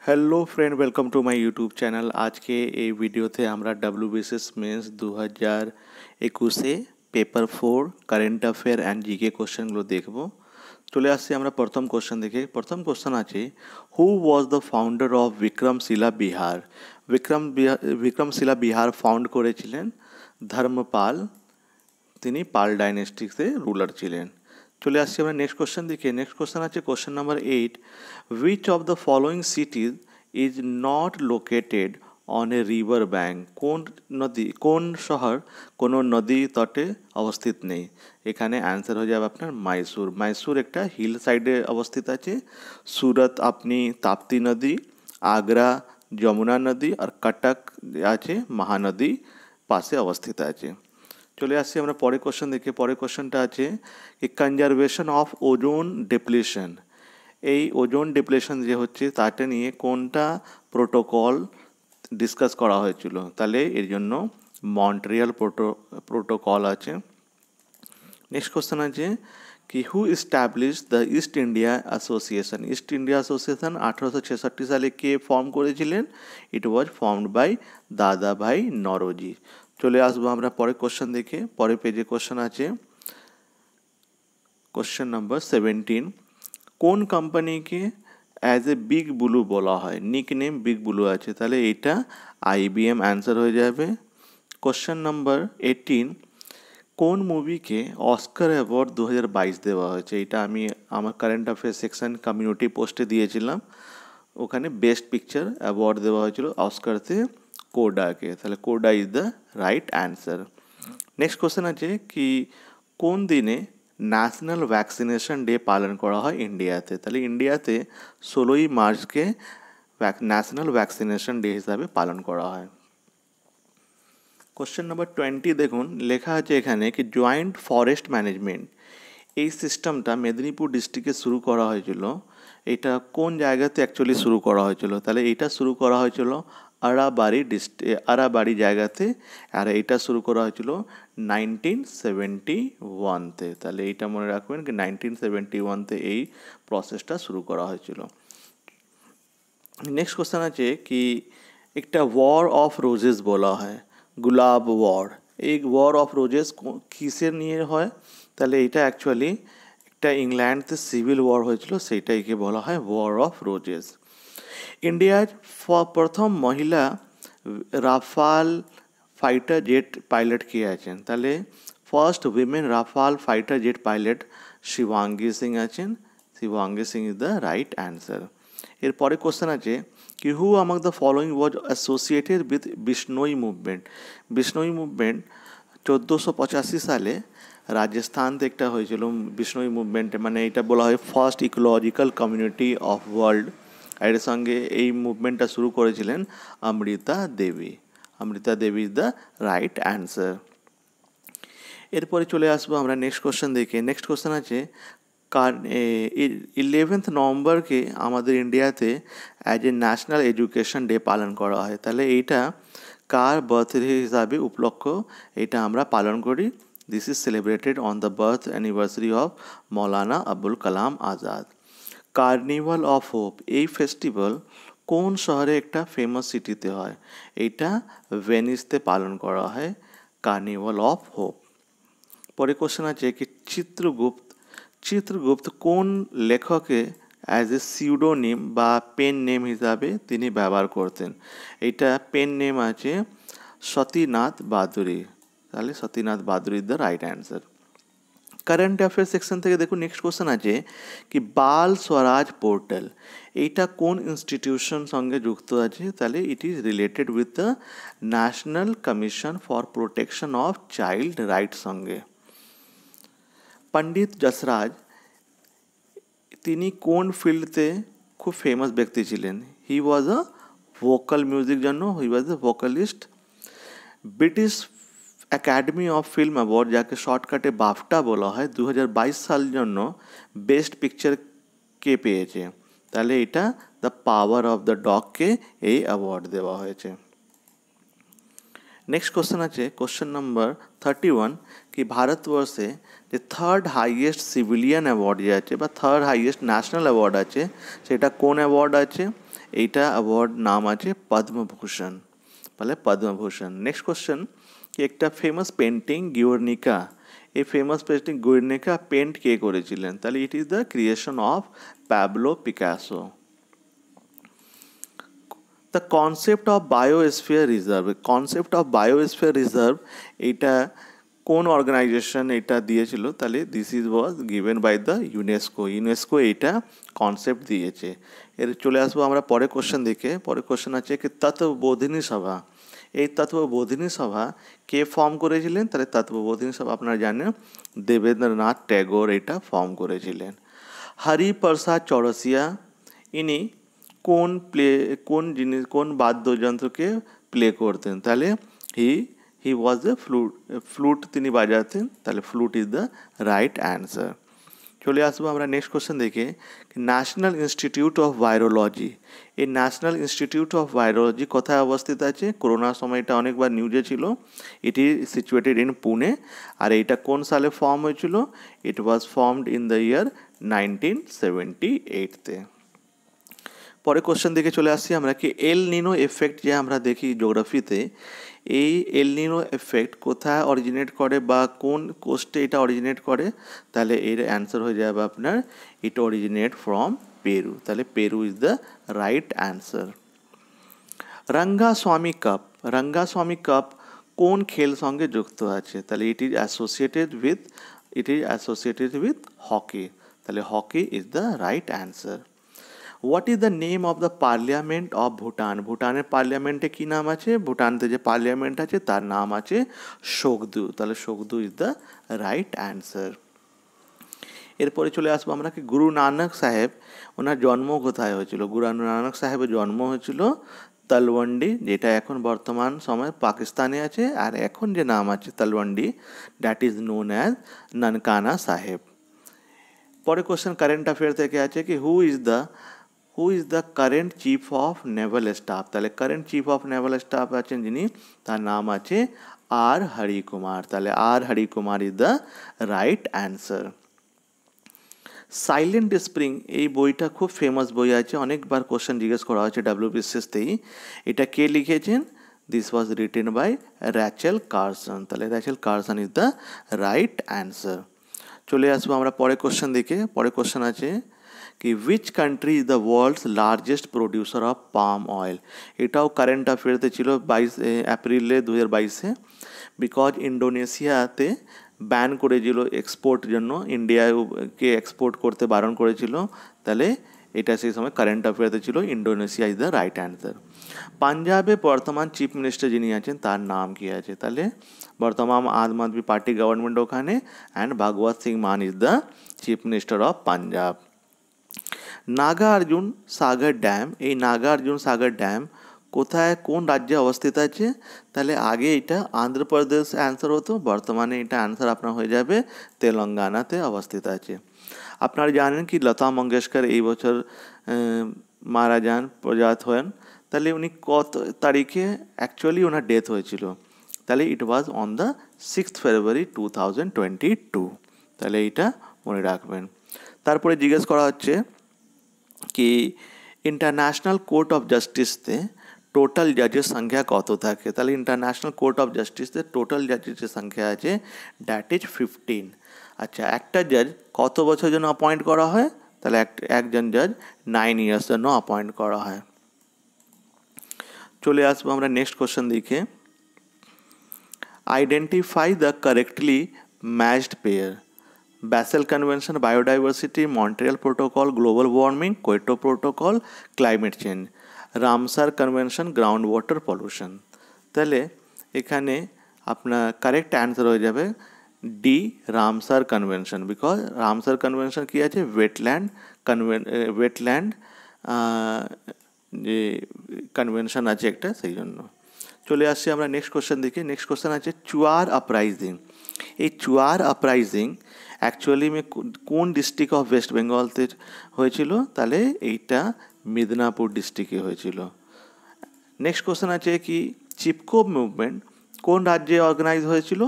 Hello friend, welcome to my YouTube channel. আজকে এই ভিডিওতে আমরা WBCS মেন্স 2021-এ paper 4 current affair and GK কোশ্চেনগুলো দেখব। চলে আসছি আমরা প্রথম কোশ্চেন দেখে। প্রথম কোশ্চেন আছে, who was the founder of Vikramashila Vihar? Vikramashila Vihar found করেছিলেন ধর্মপাল। তিনি পাল ডাইনেস্টিক্সে রুলার ছিলেন। চলে আসছি আমরা নেক্সট কোশ্চেন দিকে। নেক্সট কোশ্চেন আছে question number 8, which of the following সিটিজ is not located on a river bank? কোন শহর কোনো নদী তটে অবস্থিত নেই? এখানে অ্যান্সার হয়ে যাবে আপনার মাইসুর। মাইসুর একটা হিল সাইডে অবস্থিত আছে। সুরত আপনি তাপ্তি নদী, আগ্রা যমুনা নদী আর কটক আছে মহানদী পাশে অবস্থিত আছে। চলে আসছি আমরা পরের কোশ্চেন দেখে। পরের কোশ্চেনটা আছে কি কনজারভেশন অফ ওজোন ডিপ্লিশন। এই ওজোন ডিপ্লিশন যে হচ্ছে তাটা নিয়ে কোনটা প্রোটোকল ডিসকাস করা হয়েছিল? তাহলে এর জন্য মন্ট্রিয়াল প্রোটোকল আছে। নেক্সট কোশ্চেন আছে কি who establish the East India Association? ইস্ট ইন্ডিয়া অ্যাসোসিয়েশন 1866 সালে কে ফর্ম করেছিলেন? ইট ওয়াজ ফর্মড বাই দাদাভাই নরোজি। চলে আসবো আমরা পরের কোশ্চেন দেখে। পরের পেজে কোশ্চেন আছে কোশ্চেন নাম্বার 17, কোন কোম্পানিকে অ্যাজ এ বিগ ব্লু বলা হয়? নিক নেম বিগ ব্লু আছে, তাহলে এটা IBM অ্যান্সার হয়ে যাবে। কোশ্চেন নাম্বার 18, কোন মুভিকে অস্কার অ্যাওয়ার্ড 2022 দেওয়া হয়েছে? এটা আমি আমার কারেন্ট অ্যাফেয়ার সেকশন কমিউনিটি পোস্টে দিয়েছিলাম। ওখানে বেস্ট পিকচার অ্যাওয়ার্ড দেওয়া হয়েছিল অস্কারতে কোডাকে, তাহলে Coda is the right answer. Next question আছে কি কোন দিনে ন্যাশনাল ভ্যাকসিনেশন ডে পালন করা হয় ইন্ডিয়াতে? তাহলে ইন্ডিয়াতে 16ই মার্চকে ন্যাশনাল ভ্যাকসিনেশন ডে হিসাবে পালন করা হয়। কোশ্চেন নাম্বার 20 দেখুন, লেখা আছে এখানে কি জয়েন্ট ফরেস্ট ম্যানেজমেন্ট এই সিস্টেমটা মেদিনীপুর ডিস্ট্রিক্টে শুরু করা হয়েছিল। এটা কোন জায়গাতে অ্যাকচুয়ালি শুরু করা হয়েছিল? তাহলে এটা শুরু করা হয়েছিল আরাবাড়ি জায়গাতে, আর এটা শুরু করা হয়েছিল 1971-তে। তাহলে এইটা মনে রাখবেন কি 1971-তে এই প্রসেসটা শুরু করা হয়েছিল। নেক্সট কোশ্চেন আছে কি একটা ওয়ার অফ রোজেস বলা হয়, গুলাব ওয়ার। এই ওয়ার অফ রোজেস কিসের নিয়ে হয়? তাহলে এটা অ্যাকচুয়ালি একটা ইংল্যান্ডতে সিভিল ওয়ার হয়েছিল, সেইটাইকে বলা হয় ওয়ার অফ রোজেস। ইন্ডিয়ার প্রথম মহিলা রাফাল ফাইটার জেট পাইলট কে আছেন? তাহলে first women Rafale fighter jet pilot Shivangi Singh আছেন। Shivangi Singh is the right answer. এরপরে কোশ্চেন আছে কি who among the following was associated with Bishnoi movement? Bishnoi movement 1485 সালে রাজস্থান থেকে একটা হয়েছিল বিষ্ণোই মুভমেন্ট, মানে এটা বলা হয় first ecological community of world. এর সঙ্গে এই মুভমেন্টটা শুরু করেছিলেন অমৃতা দেবী। অমৃতা দেবী ইজ দ্য রাইট অ্যান্সার। এরপরে চলে আসবো আমরা নেক্সট কোশ্চেন দেখে। নেক্সট কোশ্চেন আছে 11 নভেম্বরকে আমাদের ইন্ডিয়াতে as a national education day পালন করা হয়। তাহলে এইটা কার বার্থডে হিসাবে উপলক্ষ এটা আমরা পালন করি? This is celebrated on the birth anniversary of Maulana Abul Kalam Azad. Carnival of hope এই ফেস্টিভ্যাল কোন শহরে একটা ফেমাস সিটিতে হয়? এইটা ভেনিসতে পালন করা হয় কার্নিভাল অফ হোপ। পরে কোশ্চেন আছে কি চিত্রগুপ্ত কোন লেখকে অ্যাজ এ সিউডোনিম বা পেন নেম হিসাবে তিনি ব্যবহার করতেন? এটা পেন নেম আছে সতীনাথ বাদুড়ি। তাহলে সতীনাথ বাদুড়ি is the right answer. Current affair section থেকে দেখুন নেক্সট কোশ্চেন আছে কি বাল স্বরাজ পোর্টাল এইটা কোন ইনস্টিটিউশন সঙ্গে যুক্ত আছে? তাহলে it is related with the national commission for protection of child right সঙ্গে। পণ্ডিত যশরাজ তিনি কোন ফিল্ডতে খুব ফেমাস ব্যক্তি ছিলেন? হি ওয়াজ আ ভোকাল মিউজিক জন্য, he was a vocalist. British academy of film award যাকে শর্টকাটে বাফটা বলা হয় 2022 সালের জন্য বেস্ট পিকচার কে পেয়েছে? তাহলে এটা দ্য পাওয়ার অফ দ্য ডগকে এই অ্যাওয়ার্ড দেওয়া হয়েছে। नेक्स्ट क्वेश्चन আছে क्वेश्चन नंबर 31 कि भारतवर्षे যে থার্ড হাইয়েস্ট সিভিলিয়ান অ্যাওয়ার্ড যে আছে বা থার্ড হাইয়েস্ট ন্যাশনাল অ্যাওয়ার্ড আছে সেটা কোন অ্যাওয়ার্ড আছে এইটা অ্যাওয়ার্ড নাম আছে পদ্মভূষণ বলে পদ্মভূষণ নেক্সট কোশ্চেন कि একটা ফেমাস পেন্টিং গিওর্নিকা এই ফেমাস পেন্টিং গিওর্নিকা পেন্ট কে করেছিলেন তাহলে it is the creation of Pablo Picasso The concept of biosphere reserve এটা কোন অর্গানাইজেশন এটা দিয়েছিল তাহলে this is was given by the UNESCO এটা কনসেপ্ট দিয়েছে এর চলে আসবো আমরা পরে কোশ্চেন দেখে পরে কোশ্চেন আছে কি তত্ত্ববোধিনী সভা এই তত্ত্ববোধিনী সভা কে ফর্ম করেছিলেন তাহলে তত্ত্ববোধিনী সভা আপনারা জানেন দেবেন্দ্রনাথ ট্যাগোর এটা ফর্ম করেছিলেন হরিপ্রসাদ চৌরসিয়া ইনি কোন বাদ্যযন্ত্রকে প্লে করতেন তাহলে হি ওয়াজ এ ফ্লুট তিনি বাজাতেন তাহলে flute is the right answer চলে আসবো আমরা নেক্সট কোশ্চেন দেখে ন্যাশনাল ইনস্টিটিউট অফ ভাইরোলজি এই ন্যাশনাল ইনস্টিটিউট অফ ভাইরোলজি কোথায় অবস্থিত আছে করোনার সময় এটা অনেকবার নিউজে ছিল it is situated in Pune আর এইটা কোন সালে ফর্ম হয়েছিল it was formed in the year 1978 পরে কোশ্চেন দেখে চলে আসছি আমরা কি এল নিনো এফেক্ট যে আমরা দেখি জিওগ্রাফিতে এই এল নিনো এফেক্ট কোথায় অরিজিনেট করে বা কোন কোস্টে এটা অরিজিনেট করে তাহলে এর অ্যান্সার হয়ে যাবে আপনার ইট অরিজিনেট ফ্রম পেরু তাহলে Peru is the right answer Rangaswamy cup কোন খেল সঙ্গে যুক্ত আছে তাহলে it is associated with hockey তাহলে hockey is the right answer what is the name of the parliament of Bhutan ভুটানের পার্লিয়ামেন্টে কী নাম আছে ভুটানতে যে পার্লিয়ামেন্ট আছে তার নাম আছে শোকদু তাহলে শোকদু ইজ দ্য রাইট অ্যান্সার এরপরে চলে আসবো আমরা কি গুরু নানক সাহেব ওনার জন্ম কোথায় হয়েছিল গুরু নানক সাহেবের জন্ম হয়েছিল তলওয়ান্ডি যেটা এখন বর্তমান সময় পাকিস্তানে আছে আর এখন যে নাম আছে Talwandi that is known as Nankana Sahib পরে কোশ্চেন কারেন্ট অ্যাফেয়ার থেকে আছে কি who is the current chief of naval staff তাহলে current chief of naval staff আছেন যিনি তার নাম আছে আর হরিকুমার তাহলে R Harikumar is the right answer silent spring এই বইটা খুব ফেমাস বই আছে অনেকবার কোশ্চেন জিজ্ঞেস করা হয়েছে ডাব্লিউবিসিএসতেই এটা কে লিখেছেন this was written by Rachel Carson তাহলে Rachel Carson is the right answer চলে আসবো আমরা পরে কোশ্চেন দেখে পরে কোশ্চেন আছে कि which country is the world's largest producer of palm oil এটাও কারেন্ট অ্যাফেয়ারতে ছিল 22 এপ্রিলে 2022 বিকজ ইন্ডোনেশিয়াতে ব্যান করেছিল এক্সপোর্ট জন্য ইন্ডিয়াকে এক্সপোর্ট করতে বারণ করেছিল তাহলে এটা সেই সময় কারেন্ট অ্যাফেয়ারতে ছিল Indonesia is the right answer পাঞ্জাবে বর্তমান চিফ মিনিস্টার যিনি আছেন তার নাম কি আছে তাহলে বর্তমান আম আদমি পার্টি গভর্নমেন্ট ওখানে and Bhagwant Singh Mann is the chief minister of Punjab Nagarjuna Sagar dam এই নাগার্জুন সাগর ড্যাম কোথায় কোন রাজ্যে অবস্থিত আছে তাহলে আগে এটা অন্ধ্রপ্রদেশ অ্যান্সার হতো বর্তমানে এটা অ্যান্সার আপনার হয়ে যাবে তেলেঙ্গানাতে অবস্থিত আছে আপনারা জানেন কি লতা মঙ্গেশকর এই বছর মারা যান প্রয়াত হন তাহলে উনি কত তারিখে অ্যাকচুয়ালি ওনার ডেথ হয়েছিল তাহলে it was on the 6th February 2022 তাহলে এইটা মনে রাখবেন তারপরে জিজ্ঞেস করা হচ্ছে कि इंटरनेशनल कोर्ट ऑफ जस्टिस थे टोटल जजेस संख्या कत থাকে তাহলে इंटरनेशनल कोर्ट ऑफ जस्टिस थे टोटल जजेस संख्या আছে দ্যাট ইজ 15 আচ্ছা একটা জজ কত বছর জন্য অ্যাপয়েন্ট করা হয় তাহলে একজন জজ 9 ইয়ার্স জন্য অ্যাপয়েন্ট করা হয় চলে আসবো আমরা নেক্সট কোশ্চেন দেখে identify the correctly matched pair Basel Convention, Biodiversity, Montreal Protocol, Global Warming, Kyoto Protocol, Climate Change, Ramsar Convention, Groundwater Pollution তাহলে এখানে আপনার কারেক্ট অ্যান্সার হয়ে যাবে D Ramsar convention because Ramsar convention কী আছে ওয়েটল্যান্ড যে convention আছে একটা সেই জন্য চলে আসছি আমরা নেক্সট কোশ্চেন দেখি নেক্সট কোশ্চেন আছে চুয়ার আপরাইজিং এই চুয়ার আপরাইজিং অ্যাকচুয়ালি কোন ডিস্ট্রিক্ট অফ ওয়েস্ট বেঙ্গলতে হয়েছিল তাহলে এইটা মিদনাপুর ডিস্ট্রিক্টে হয়েছিল নেক্সট কোশ্চেন আছে কি চিপকো মুভমেন্ট কোন রাজ্যে অর্গানাইজ হয়েছিল?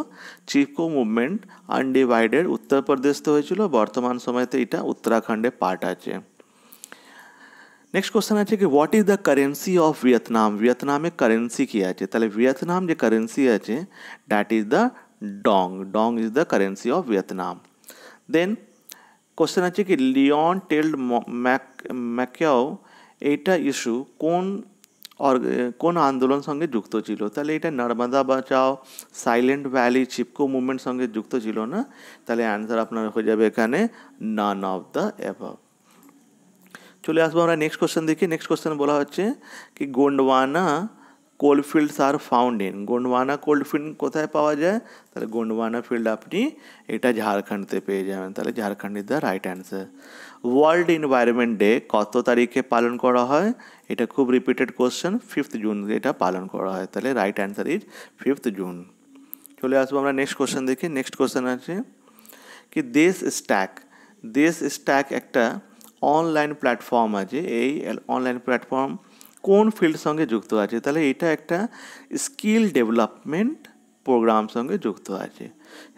চিপকো মুভমেন্ট আনডিভাইডেড উত্তরপ্রদেশতে হয়েছিল, বর্তমান সময়তে এটা উত্তরাখণ্ডে পার্ট আছে। নেক্সট কোশ্চেন আছে কি what is the currency of Vietnam? ভিয়েতনামে কারেন্সি কি আছে? তাহলে ভিয়েতনাম যে কারেন্সি আছে that is the dong. Dong is the currency of Vietnam. Then question আছে কি লিওন টেল্ড ম্যাকাও এইটা ইস্যু কোন আন্দোলন সঙ্গে যুক্ত ছিল? তাহলে এটা নর্মদা বাঁচাও, সাইলেন্ট ভ্যালি, চিপকো মুভমেন্ট সঙ্গে যুক্ত ছিল না। তাহলে অ্যান্সার আপনার হয়ে যাবে এখানে নান অফ দ্য অ্যাবভ। চলে আসবো আমরা নেক্সট কোশ্চেন দেখি। নেক্সট কোশ্চেন বলা হচ্ছে কি Gondwana coalfields are found in. Gondwana coalfield কোথায় পাওয়া যায়? তাহলে গোন্ডওয়ানা ফিল্ড আপনি এটা ঝাড়খণ্ডতে পেয়ে যাবেন। তাহলে Jharkhand is the right answer. World environment day কত তারিখে পালন করা হয়? এটা খুব রিপিটেড কোশ্চেন, 5 জুন এটা পালন করা হয়। তাহলে রাইট অ্যান্সার ইজ 5 জুন। চলে আসবো আমরা নেক্সট কোশ্চেন দেখি। নেক্সট কোশ্চেন আছে কি দেশ স্ট্যাক একটা অনলাইন প্ল্যাটফর্ম আছে। এই অনলাইন প্ল্যাটফর্ম কোন ফিল্ড সঙ্গে যুক্ত আছে? তাহলে এটা একটা স্কিল ডেভেলপমেন্ট প্রোগ্রাম সঙ্গে যুক্ত আছে।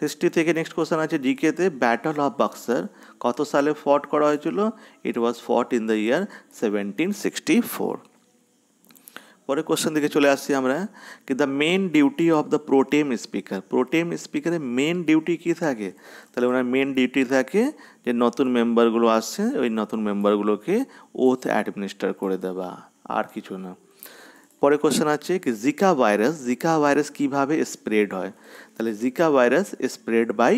হিস্ট্রি থেকে নেক্সট কোশ্চেন আছে জিকেতে ব্যাটল অফ বক্সার কত সালে ফট করা হয়েছিল? ইট ওয়াজ ফট ইন দ্য ইয়ার 1764। পরে কোশ্চেন দিকে চলে আসছি আমরা কি the main duty of the pro tem স্পিকারের মেন ডিউটি কী থাকে? তাহলে ওনার মেন ডিউটি থাকে যে নতুন মেম্বারগুলো আসছে ওই নতুন মেম্বারগুলোকে ওথ অ্যাডমিনিস্টার করে দেওয়া, আর কিছু না। পরে কোশ্চেন আছে কি জিকা ভাইরাস কীভাবে স্প্রেড হয়? তাহলে Zika virus spread by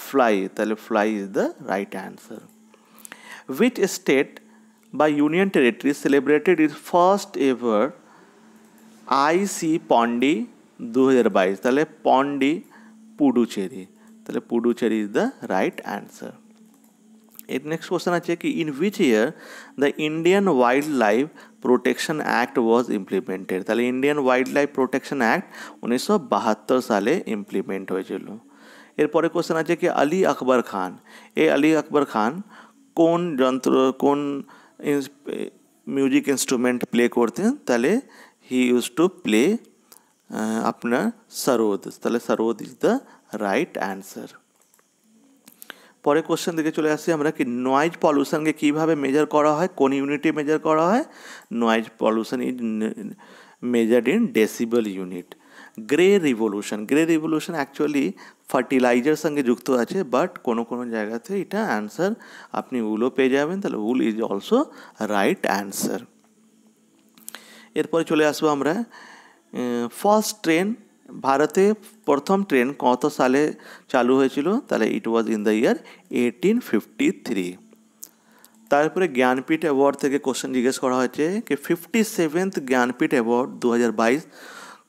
fly. তাহলে fly is the right answer. Which state বা union territory celebrated its first ever IC Pondy 2022? তাহলে পন্ডি পুডুচেরি। তাহলে Puducherry is the right answer. এর নেক্সট কোশ্চেন আছে কি in which year the Indian wildlife protection act was implemented? তাহলে Indian wildlife protection act 1972 সালে implement হয়েছিল। এরপরে কোশ্চেন আছে কি আলী আকবর খান কোন মিউজিক ইনস্ট্রুমেন্ট প্লে করতেন? তাহলে হি ইউজ টু প্লে আপনার সরোদ। তাহলে sarod is the right answer. পরে কোশ্চেন দিকে চলে আসছি আমরা কি নয়েজ পলিউশনকে কীভাবে মেজার করা হয়, কোন ইউনিটে মেজার করা হয়? Noise pollution is measured in decibel unit. Grey revolution actually fertiliser সঙ্গে যুক্ত আছে, বাট কোনো জায়গাতে এটা অ্যান্সার আপনি উলও পেয়ে যাবেন। তাহলে উল ইজ অলসো রাইট অ্যান্সার। এরপরে চলে আসবো আমরা ফার্স্ট ট্রেন, ভারতে প্রথম ট্রেন কত সালে চালু হয়েছিল? তাহলে ইট ওয়াজ ইন দ্য ইয়ার 1853। তারপরে জ্ঞানপীঠ অ্যাওয়ার্ড থেকে কোশ্চেন জিজ্ঞেস করা হয়েছে কি 57th জ্ঞানপীঠ অ্যাওয়ার্ড 2022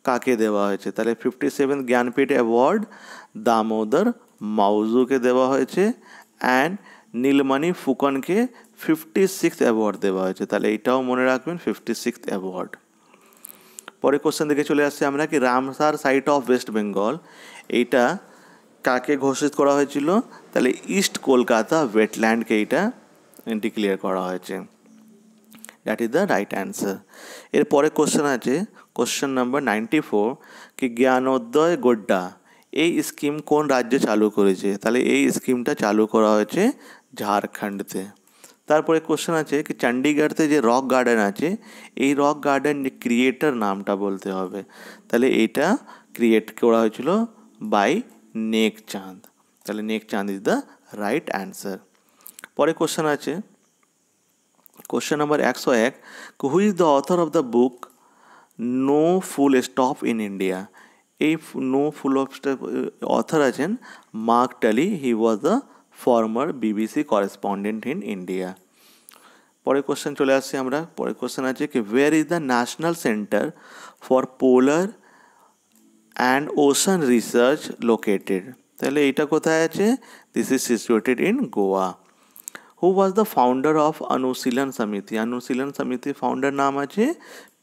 কাকে দেওয়া হয়েছে? তাহলে 57th জ্ঞানপীঠ অ্যাওয়ার্ড দামোদর মাউজুকে দেওয়া হয়েছে অ্যান্ড নীলমণি ফুকনকে 56th অ্যাওয়ার্ড দেওয়া হয়েছে। তাহলে এইটাও মনে রাখবেন 56th অ্যাওয়ার্ড। পরে কোশ্চেন দিকে চলে আসছে আমরা কি Ramsar site of West Bengal এইটা কাকে ঘোষিত করা হয়েছিল? তাহলে ইস্ট কলকাতা ওয়েটল্যান্ডকে এইটা ডিক্লেয়ার করা হয়েছে। That is the right answer. এরপরে কোশ্চেন আছে কোশ্চেন নাম্বার 94 কি জ্ঞানোদয় গোড্ডা এই স্কিম কোন রাজ্যে চালু করেছে? তাহলে এই স্কিমটা চালু করা হয়েছে ঝাড়খণ্ডতে। তারপরে কোশ্চেন আছে কি চণ্ডীগড়তে যে রক গার্ডেন আছে এই রক গার্ডেন যে ক্রিয়েটার নামটা বলতে হবে। তাহলে এইটা ক্রিয়েট করা হয়েছিল বাই নেক চাঁদ। তাহলে Nek Chand is the right answer. পরে কোশ্চেন আছে question number 101 who is the author of the book no full stop in India? এই নো ফুল স্টপ অথর আছেন Mark Tully. He was the former BBC correspondent in India. পরে question চলে আসছি আমরা। পরে question আছে কি where is the national centre for polar and ocean research located? তাহলে এইটা কোথায় আছে? This is situated in Goa. Who was the founder of অনুশীলন সমিতি? অনুশীলন সমিতির ফাউন্ডার নাম আছে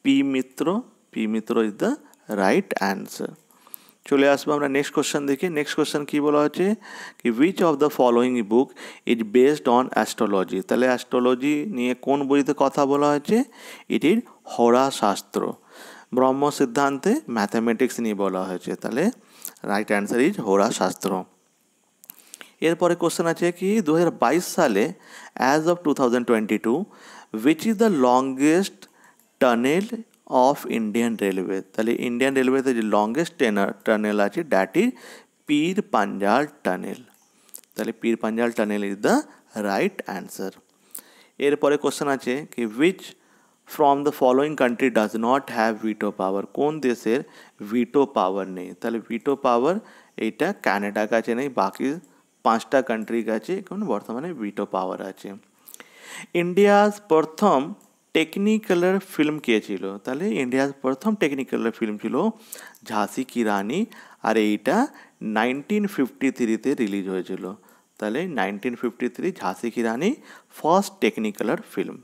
P Mitra. P Mitra is the right answer. চলে আসবো আমরা নেক্সট কোশ্চেন দেখি। নেক্সট কোশ্চেন কী বলা হচ্ছে কি which of the following book is based on astrology? তাহলে অ্যাস্ট্রোলজি নিয়ে কোন বইতে কথা বলা হয়েছে? ইট ইজ হরা শাস্ত্র। ব্রহ্ম সিদ্ধান্তে ম্যাথামেটিক্স নিয়ে বলা হয়েছে, তাহলে রাইট অ্যান্সার ইজ হোরা শাস্ত্র। এরপরে কোশ্চেন আছে কি 2022 সালে as of 2022 which is the longest tunnel of Indian railway, তাহলে ইন্ডিয়ান রেলওয়েতে যে লংগেস্ট টানেল আছে that is Pir Panjal tunnel, তাহলে Pir Panjal tunnel is the right answer. এরপরে কোশ্চেন আছে কি which from the following country does not have veto power, কোন দেশের ভিটো পাওয়ার নেই, তাহলে ভিটো পাওয়ার এইটা কানাডার কাছে নেই, বাকি 5টা কান্ট্রির কাছে এখন বর্তমানে ভিটো পাওয়ার আছে। ইন্ডিয়াস প্রথম টেকনিক্যালার ফিল্ম কে ছিল, তাহলে ইন্ডিয়ার প্রথম টেকনিক্যালার ফিল্ম ছিল ঝাঁসি কি রানী, আর এইটা 1953-তে রিলিজ হয়েছিল, তাহলে 1953 ঝাঁসি কি রানী ফার্স্ট টেকনিক্যালার ফিল্ম।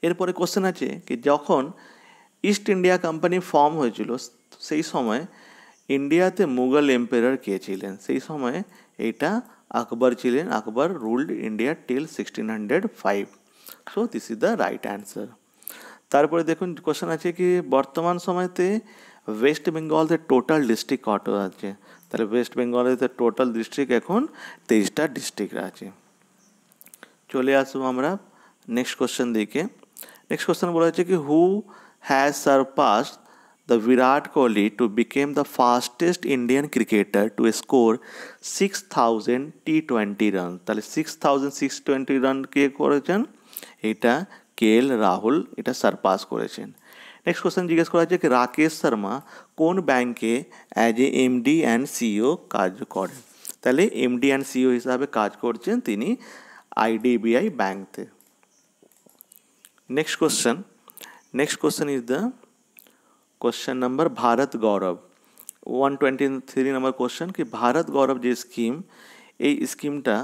এরপরে কোশ্চেন আছে কি যখন ইস্ট ইন্ডিয়া কোম্পানি ফর্ম হয়েছিল সেই সময় ইন্ডিয়াতে মুঘল এম্পায়ার কে ছিলেন, সেই সময় এইটা আকবর ছিলেন, Akbar ruled India till 1605, so this is the right answer. তারপরে দেখুন কোশ্চেন আছে কি বর্তমান সময়তে ওয়েস্ট বেঙ্গলের টোটাল ডিস্ট্রিক্ট কত আছে, তাহলে ওয়েস্ট বেঙ্গলের টোটাল ডিস্ট্রিক্ট এখন 23টা ডিস্ট্রিক্ট আছে। চলে আসবো আমরা নেক্সট কোশ্চেন দিকে। নেক্সট কোশ্চেন বলা হচ্ছে কি who has surpass the Virat Kohli to become the fastest Indian cricketer to score 6000 T20 run, তাহলে 6620 রান কে করেছেন, এটা KL রাহুল এটা সারপাস করেছেন। নেক্সট কোশ্চেন জিজ্ঞেস করা হচ্ছে কি রাকেশ শর্মা কোন ব্যাংকে as a MD and CEO কাজ করেন, তাহলে MD অ্যান্ড CEO হিসাবে কাজ করছেন তিনি IDBI ব্যাংকতে। Next question is the question number Bharat Gaurav 123 number question कि भारत गौरव जो स्कीम এই স্কিমটা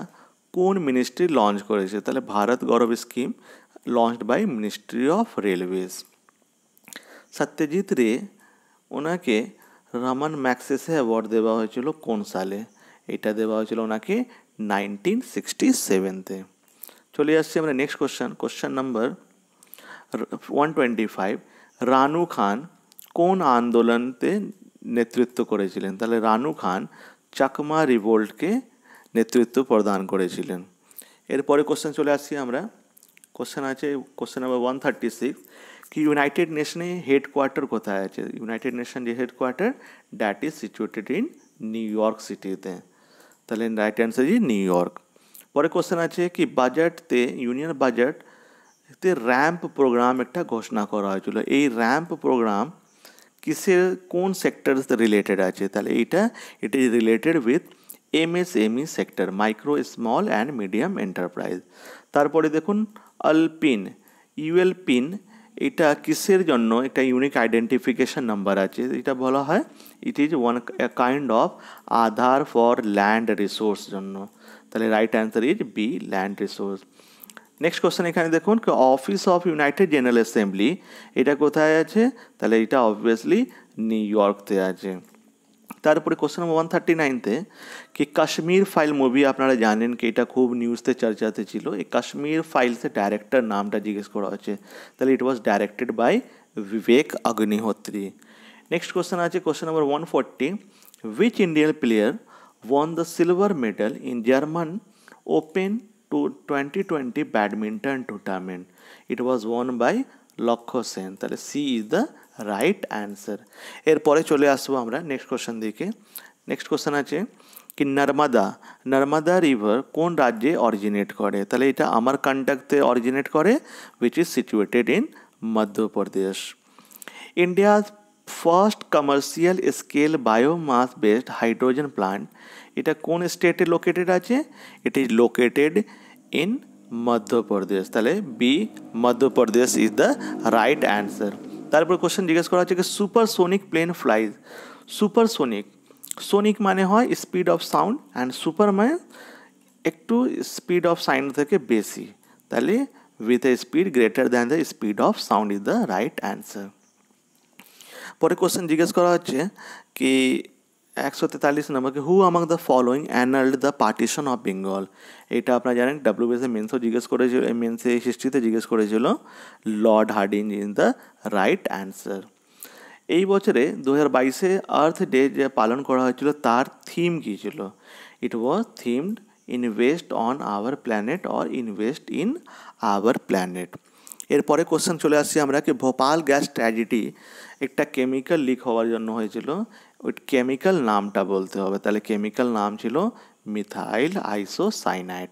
কোন মিনিস্ট্রি লঞ্চ করেছে, তাহলে Bharat Gaurav scheme launched by ministry of railways. Satyajit Ray ওনাকে রমন ম্যাগসেসে অ্যাওয়ার্ড দেওয়া হয়েছিল কোন সালে, এটা দেওয়া হয়েছিল ওনাকে 1967-তে। চলে আসছি আমরা নেক্সট কোশ্চেন নাম্বার 125 রানু খান কোন আন্দোলনতে নেতৃত্ব করেছিলেন, তাহলে রানু খান চাকমা রিভোল্টকে নেতৃত্ব প্রদান করেছিলেন। এরপরে কোশ্চেন চলে আসছি আমরা, কোশ্চেন আছে কোশ্চেন নাম্বার 136 কি ইউনাইটেড নেশনে হেডকোয়ার্টার কোথায় আছে, ইউনাইটেড নেশন যে headquarter that is situated in new York সিটিতে, তাহলে right answer is new York. পরে কোশ্চেন আছে কি বাজেটতে ইউনিয়ন বাজেটতে র্যাম্প প্রোগ্রাম একটা ঘোষণা করা হয়েছিল, এই র্যাম্প প্রোগ্রাম কিসের কোন সেক্টর রিলেটেড আছে, তাহলে এইটা it is related with MSME sector micro small and medium enterprise. তারপরে দেখুন আলপিন UL পিন এটা কিসের জন্য একটা ইউনিক আইডেন্টিফিকেশন নাম্বার আছে, এটা বলা হয় it is one kind of Aadhaar for land resource জন্য, তাহলে right answer is B land resource. Next question এখানে দেখুন office of United General Assembly এটা কোথায় আছে, তাহলে এটা অবভিয়াসলি নিউ ইয়র্কতে আছে। তারপরে কোশ্চেন নম্বর 139তে কি কাশ্মীর ফাইল মুভি আপনারা জানেন কি এটা খুব নিউজতে চর্চাতে ছিল, এই কাশ্মীর ফাইলসের ডাইরেক্টর নামটা জিজ্ঞেস করা হচ্ছে, তাহলে it was directed by Vivek Agnihotri. Next question আছে question number 140 which Indian player won the silver medal in German open 2020 badminton tournament, it was won by Lakshya Sen, তাহলে C is the right answer. এরপরে চলে আসবো আমরা নেক্সট কোশ্চেন দিকে। Next question আছে কি Narmada river কোন রাজ্যে অরিজিনেট করে, তাহলে এটা আমরকন্টকতে অরিজিনেট করে which is situated in Madhya Pradesh. India's first commercial scale biomass based hydrogen plant এটা কোন স্টেটে লোকেটেড আছে, it is located in Madhya Pradesh, তাহলে B Madhya Pradesh is the right answer. তারপর কোশ্চেন জিজ্ঞেস করা হচ্ছে কি সুপারসোনিক প্লেন ফ্লাইজ, সোনিক মানে হয় speed of sound and super মানে একটু স্পিড অফ সাউন্ড থেকে বেশি, তাহলে with a speed greater than the speed of sound is the right answer. পরে কোশ্চেন জিজ্ঞেস করা হচ্ছে কি 143 নম্বর কি who among the following annulled the partition of Bengal, এটা আপনারা জানেন WBSE মেন্সও জিজ্ঞেস করেছিল, মেন্সে হিস্ট্রিতে জিজ্ঞেস করেছিল, Lord Hardinge is the right answer. এই বছরে 2022-এ আর্থ ডে যে পালন করা হয়েছিল তার থিম কী ছিল? It was themed invest on our planet or invest in our planet. এরপরে কোশ্চেন চলে আসছি আমরা কি ভোপাল গ্যাস ট্র্যাজেডি একটা কেমিক্যাল লিক হওয়ার জন্য হয়েছিল, ওই কেমিক্যাল নামটা বলতে হবে। তাহলে কেমিক্যাল নাম ছিল মিথাইল আইসোসাইনাইড।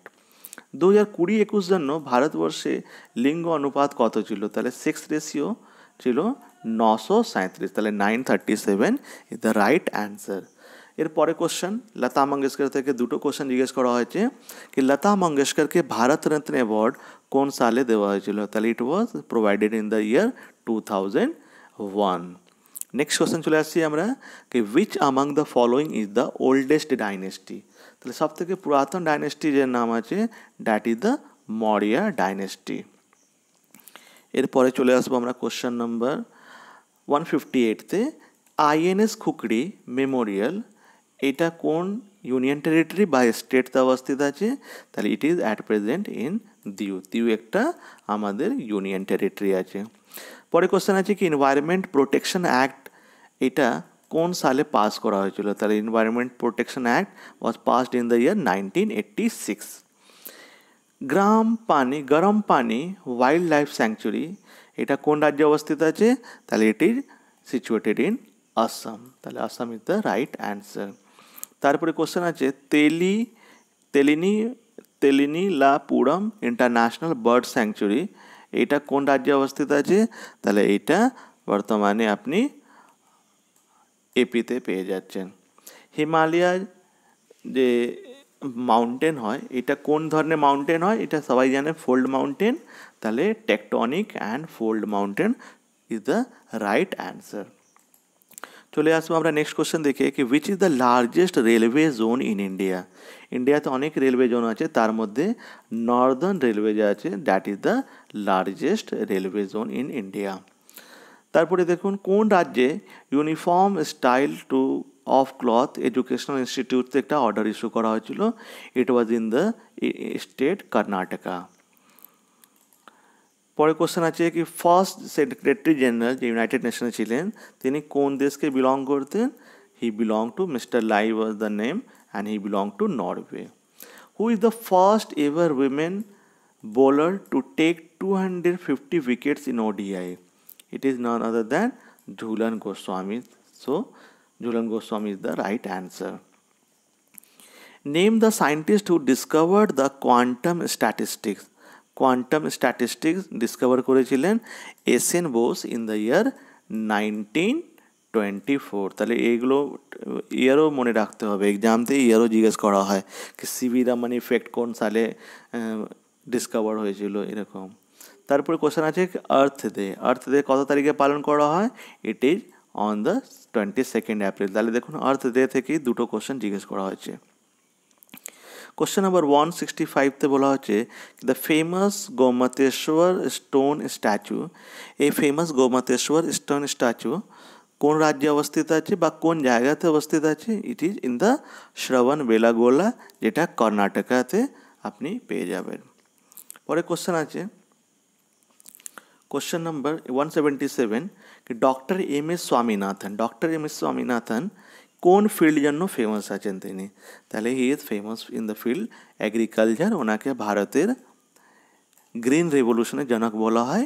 2020-21 জন্য ভারতবর্ষে লিঙ্গ অনুপাত কত ছিল? তাহলে সেক্স রেশিও ছিল 937, তাহলে 937 ইজ দ্য রাইট অ্যান্সার। এরপরে কোশ্চেন লতা মঙ্গেশকর থেকে দুটো কোশ্চেন জিজ্ঞেস করা হয়েছে কি লতা মঙ্গেশকরকে ভারত রত্ন অ্যাওয়ার্ড কোন সালে দেওয়া হয়েছিল? তাহলে it was provided in the year 2001। Next question চলে আসছি আমরা কি which among the following is the oldest dynasty? তাহলে সব থেকে পুরাতন ডাইনেস্টি যে নাম আছে that is the Maurya dynasty. এরপরে চলে আসবো আমরা কোশ্চেন নাম্বার 158-তে আইএনএস খুকরি মেমোরিয়াল এটা কোন ইউনিয়ন টেরিটরি বা স্টেটতে অবস্থিত আছে? তাহলে it is at present in Diu. Diu একটা আমাদের ইউনিয়ন টেরিটরি আছে। পরে কোশ্চেন আছে কি এনভায়রনমেন্ট প্রোটেকশন অ্যাক্ট এটা কোন সালে পাস করা হয়েছিল? তাহলে environment protection act was passed in the ইয়ার 1986। গরম পানি ওয়াইল্ড লাইফ স্যাংচুরি এটা কোন রাজ্যে অবস্থিত আছে? তাহলে it is situated in Assam. তাহলে Assam is the right answer. তারপরে কোশ্চেন আছে তেলিনীলাপুরম ইন্টারন্যাশনাল বার্ড স্যাংচুরি এটা কোন রাজ্যে অবস্থিত আছে? তাহলে এইটা বর্তমানে আপনি এপিতে পেয়ে যাচ্ছেন। হিমালয়ার যে মাউন্টেন হয় এটা কোন ধরনের মাউন্টেন হয়? এটা সবাই জানে ফোল্ড মাউন্টেন। তাহলে tectonic and fold mountain is the right answer. চলে আসবো আমরা নেক্সট কোশ্চেন দেখে কি which is the largest railway zone in India? ইন্ডিয়াতে অনেক রেলওয়ে জোন আছে, তার মধ্যে নর্দার্ন রেলওয়ে যে আছে that is the largest railway zone in India. তারপরে দেখুন কোন রাজ্যে uniform style to of cloth educational ইনস্টিটিউটতে একটা অর্ডার ইস্যু করা হয়েছিল? It was in the state Karnataka. পরে কোশ্চেন আছে কি ফার্স্ট সেক্রেটারি জেনারেল যে ইউনাইটেড নেশনে ছিলেন তিনি কোন দেশকে বিলং করতেন? He belong to mister Lie was the name and he belong to Norway. Who is the first ever women bowler two take 250 wickets in ODI? It is none other than Jhulan Goswami. So, Jhulan Goswami is the right answer. Name the scientist who discovered the quantum statistics. Quantum statistics discover করেছিলেন S N. Bose in the year 1924. তাহলে এইগুলো ইয়ারও মনে রাখতে হবে, এক্সামতে ইয়ারও জিজ্ঞেস করা হয় কি সিভি রামান ইফেক্ট কোন সালে ডিসকভার হয়েছিল এরকম। তারপরে কোশ্চেন আছে আর্থ ডে কত তারিখে পালন করা হয়? It is on the 22 April. তাহলে দেখুন আর্থ ডে থেকেই দুটো কোশ্চেন জিজ্ঞেস করা হয়েছে। কোশ্চেন নাম্বার 165-তে বলা হচ্ছে দ্য ফেমাস গোমতেশ্বর স্টোন স্ট্যাচু, এই ফেমাস গোমতেশ্বর স্টোন স্ট্যাচু কোন রাজ্যে অবস্থিত আছে বা কোন জায়গাতে অবস্থিত আছে? ইট ইজ ইন দ্য শ্রবণ বেলাগোলা, যেটা কর্ণাটকাতে আপনি পেয়ে যাবেন। পরে কোশ্চেন আছে question number 177 doctor M S Swaminathan কোন ফিল্ড জন্য ফেমাস আছেন তিনি? তাহলে he is famous in the field agriculture. ওনাকে ভারতের গ্রিন রেভলিউশনের জনক বলা হয়,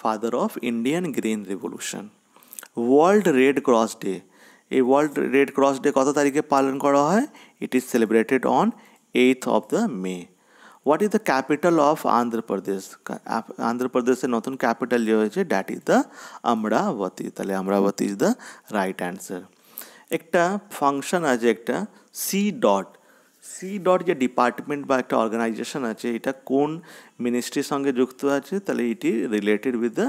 father of Indian green revolution. World red cross day, এই ওয়ার্ল্ড রেড ক্রস ডে কত তারিখে পালন করা হয়? It is celebrated on 8th of the May. What is the capital of Andhra Pradesh? অন্ধ্রপ্রদেশের নতুন ক্যাপিটাল যে হয়েছে দ্যাট ইজ দ্য অমরাবতী। তাহলে Amaravati is the right answer. একটা ফাংশন আছে একটা সি ডট যে ডিপার্টমেন্ট বা একটা অর্গানাইজেশন আছে এটা কোন মিনিস্ট্রির সঙ্গে যুক্ত আছে? তাহলে it is related with the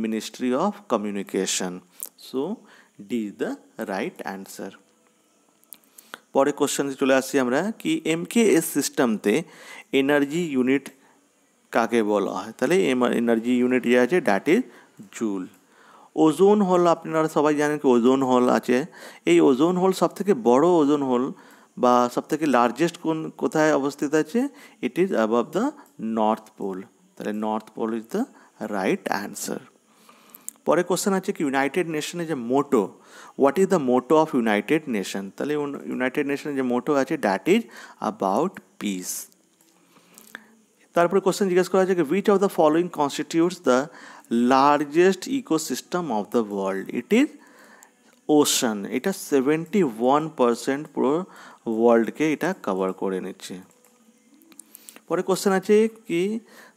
ministry of communication. So D is the right answer. পরে কোশ্চেন চলে আসছি আমরা কি এমকেএস সিস্টেমতে এনার্জি ইউনিট কাকে বলা হয়? তাহলে এনার্জি ইউনিট যে আছে that is joule. Ozone hole আপনারা সবাই জানেন কি ওজোন হোল আছে, এই ওজোন হোল সবথেকে বড় ওজোন হোল বা সবথেকে লার্জেস্ট কোথায় অবস্থিত আছে? It is above the north pole. তাহলে north pole is the right answer. পরে কোশ্চেন আছে কি ইউনাইটেড নেশনের যে motto, what is the motto of united nation, তাহলে ইউনাইটেড নেশনের যে মোটো আছে দ্যাট ইজ অ্যাবাউট পিস। তারপরে কোশ্চেন জিজ্ঞেস করা হয়েছে which of the following constitutes the largest ecosystem of the world, it is ocean. এটা 71% পুরো ওয়ার্ল্ডকে এটা কভার করে নিচ্ছে। পরে কোশ্চেন আছে কি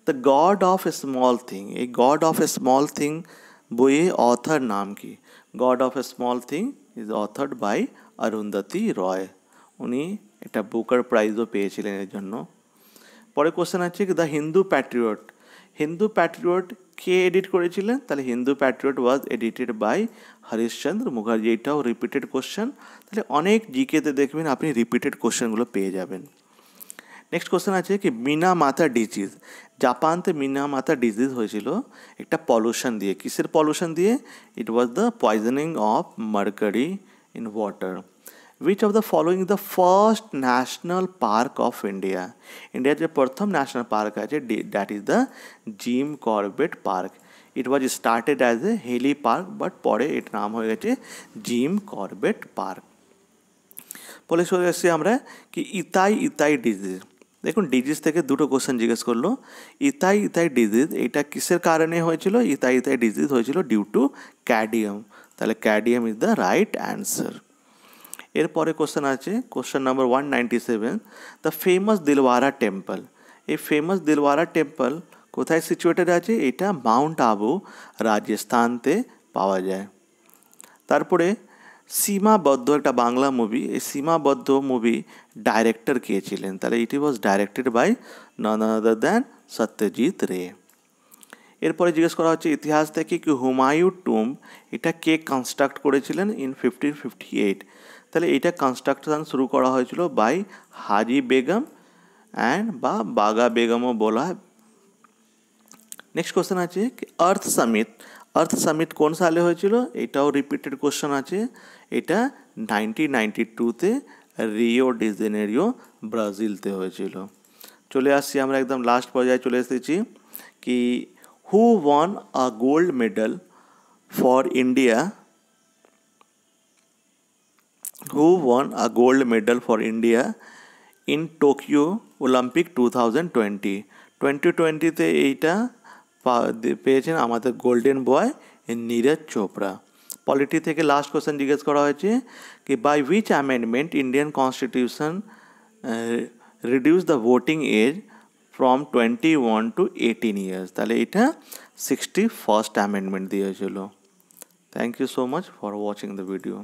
the god of a small thing, এই god of a small thing বইয়ে অথার নাম কি, god of a small thing is authored by Arundhati Roy, উনি এটা বুকার প্রাইজও পেয়েছিলেন এর জন্য। পরে কোশ্চেন আছে the Hindu patriot, Hindu patriot কে এডিট করেছিলেন, তাহলে Hindu patriot was edited by Harishchandra Mukherjee. এটাও রিপিটেড কোশ্চেন, তাহলে অনেক জিকেতে দেখবেন আপনি রিপিটেড কোশ্চেনগুলো পেয়ে যাবেন। নেক্সট কোশ্চেন আছে কি মিনামাতা ডিজিজ, জাপানতে মিনামাতা ডিজিজ হয়েছিল একটা পলিউশন দিয়ে, কিসের পলিউশন দিয়ে, it was the poisoning of mercury in water. Which of the following is the first national park of India? India যে প্রথম ন্যাশনাল পার্ক আছে that is the Jim Corbett park. It was started as a Hailey park but পরে এর নাম হয়ে গেছে gym Corbett park. বলে চলে এসেছি আমরা কি ইতাই ইতাই ডিজিজ। দেখুন ডিজিজ থেকে দুটো কোশ্চেন জিজ্ঞেস করলো। ইতাই ইতাই ডিজিজ এটা কিসের কারণে হয়েছিল, ইতাই ইতাই ডিজিজ হয়েছিল ডিউ টু ক্যাডিয়াম, তাহলে ক্যাডিয়াম ইজ দ্য রাইট অ্যান্সার। এরপরে কোশ্চেন আছে question number 197, the famous Dilwara temple, এই ফেমাস দিলওয়ারা টেম্পল কোথায় সিচুয়েটেড আছে, এটা মাউন্ট আবু রাজস্থানতে পাওয়া যায়। তারপরে সীমাবদ্ধ একটা বাংলা মুভি, এই সীমাবদ্ধ মুভি ডাইরেক্টর কে ছিলেন, তাহলে it was directed by none other than Satyajit Ray. এরপরে জিজ্ঞেস করা হচ্ছে ইতিহাস থেকে কি হুমায়ুন টুম্ব এটা কে কনস্ট্রাক্ট করেছিলেন ইন 1558, তাহলে এটা কনস্ট্রাকশন শুরু করা হয়েছিল বাই হাজি বেগম অ্যান্ড বা বাগা বেগমও বলা হয়। নেক্সট কোশ্চেন আছে আর্থ সামিট, আর্থ সামিট কোন সালে হয়েছিল, এটাও রিপিটেড কোশ্চেন আছে, এটা 1992তে রিও ডি জেনেরিও ব্রাজিলতে হয়েছিল। চলে আসছি আমরা একদম লাস্ট পর্যায়ে চলে এসেছি কি who won a gold medal for India, who won a gold medal for India in Tokyo Olympic 2020, 2020তে এইটা পেয়েছেন আমাদের golden boy Neeraj Chopra. Polity থেকে লাস্ট কোশ্চেন জিজ্ঞেস করা হয়েছে কি by which amendment Indian constitution reduce the voting age from 21 to 18 years, তাহলে এটা 61st অ্যামেন্ডমেন্ট দিয়েছিল। Thank you so much for watching the video.